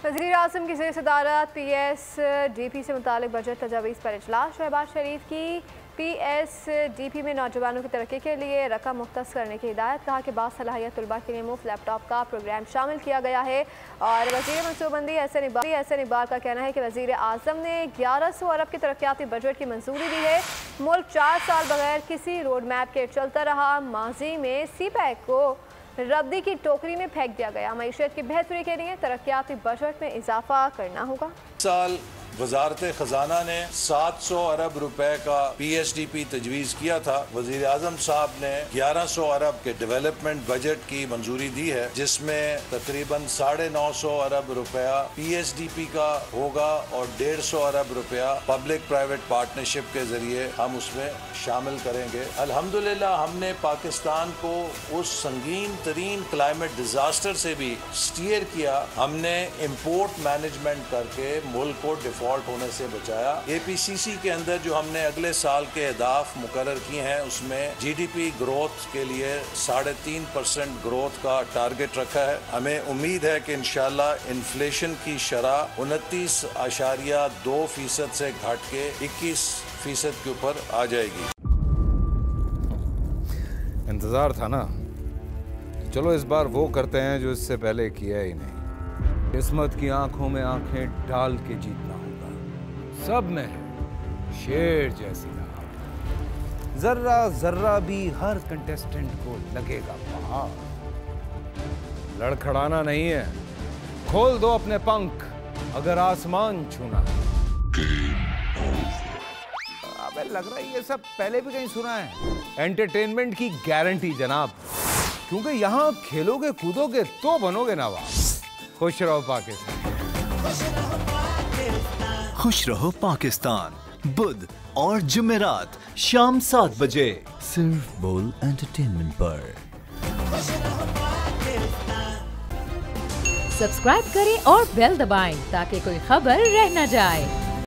वज़ीर-ए-आज़म की ज़ेर-सदारत PSDP से मुतालिक बजट तजावीज़ पर इजलास। शहबाज शरीफ की PSDP में नौजवानों की तरक्की के लिए रकम मुख्तस करने की हिदायत। कहा कि बासलाहियत तलबा के लिए मुफ्त लैपटॉप का प्रोग्राम शामिल किया गया है। और वज़ीर मनसूबबंदी एहसन इकबाल का कहना है कि वज़ीर-ए-आज़म ने 1100 अरब की तरक्याती बजट की मंजूरी दी है। मुल्क 4 साल बगैर किसी रोड मैप के चलता रहा। माजी में CPEC को रद्दी की टोकरी में फेंक दिया गया। मईशत की बेहतरी के लिए तरक्याती बजट में इजाफा करना होगा। साल वजारत खजाना ने 700 अरब रुपए का PSDP तजवीज़ किया था। वज़ीर आज़म साहब ने 1100 अरब के डेवलपमेंट बजट की मंजूरी दी है, जिसमें तकरीबन 950 अरब रुपया PSDP का होगा और 150 अरब रुपया पब्लिक प्राइवेट पार्टनरशिप के जरिए हम उसमें शामिल करेंगे। अल्हम्दुलिल्लाह हमने पाकिस्तान को उस संगीन तरीन क्लाइमेट डिजास्टर से भी स्टीयर किया। हमने इम्पोर्ट मैनेजमेंट करके मुल्क को डिफॉल्ट होने से बचाया। APCC के अंदर जो हमने अगले साल के अहदाफ मुकर्रर किए हैं, उसमें GDP ग्रोथ के लिए 3.5% ग्रोथ का टारगेट रखा है। हमें उम्मीद है कि इंशाल्लाह इन्फ्लेशन की शरह 29.2% से घट के 21% के ऊपर आ जाएगी। इंतजार था ना, चलो इस बार वो करते हैं जो इससे पहले किया ही नहीं। किस्मत की आंखों में आंखें डाल के जीतना होगा। सब में है शेर जैसी राह, जर्रा जर्रा भी हर कंटेस्टेंट को लगेगा पहाड़। लड़खड़ाना नहीं है, खोल दो अपने पंख अगर आसमान छूना है। अबे लग रहा है ये सब पहले भी कहीं सुना है। एंटरटेनमेंट की गारंटी जनाब, क्योंकि यहाँ खेलोगे कूदोगे तो बनोगे नवाब। खुश रहो पाकिस्तान। खुश रहो पाकिस्तान बुध और जुमेरात शाम 7 बजे सिर्फ बोल एंटरटेनमेंट पर। सब्सक्राइब करें और बेल दबाएं ताकि कोई खबर रह न जाए।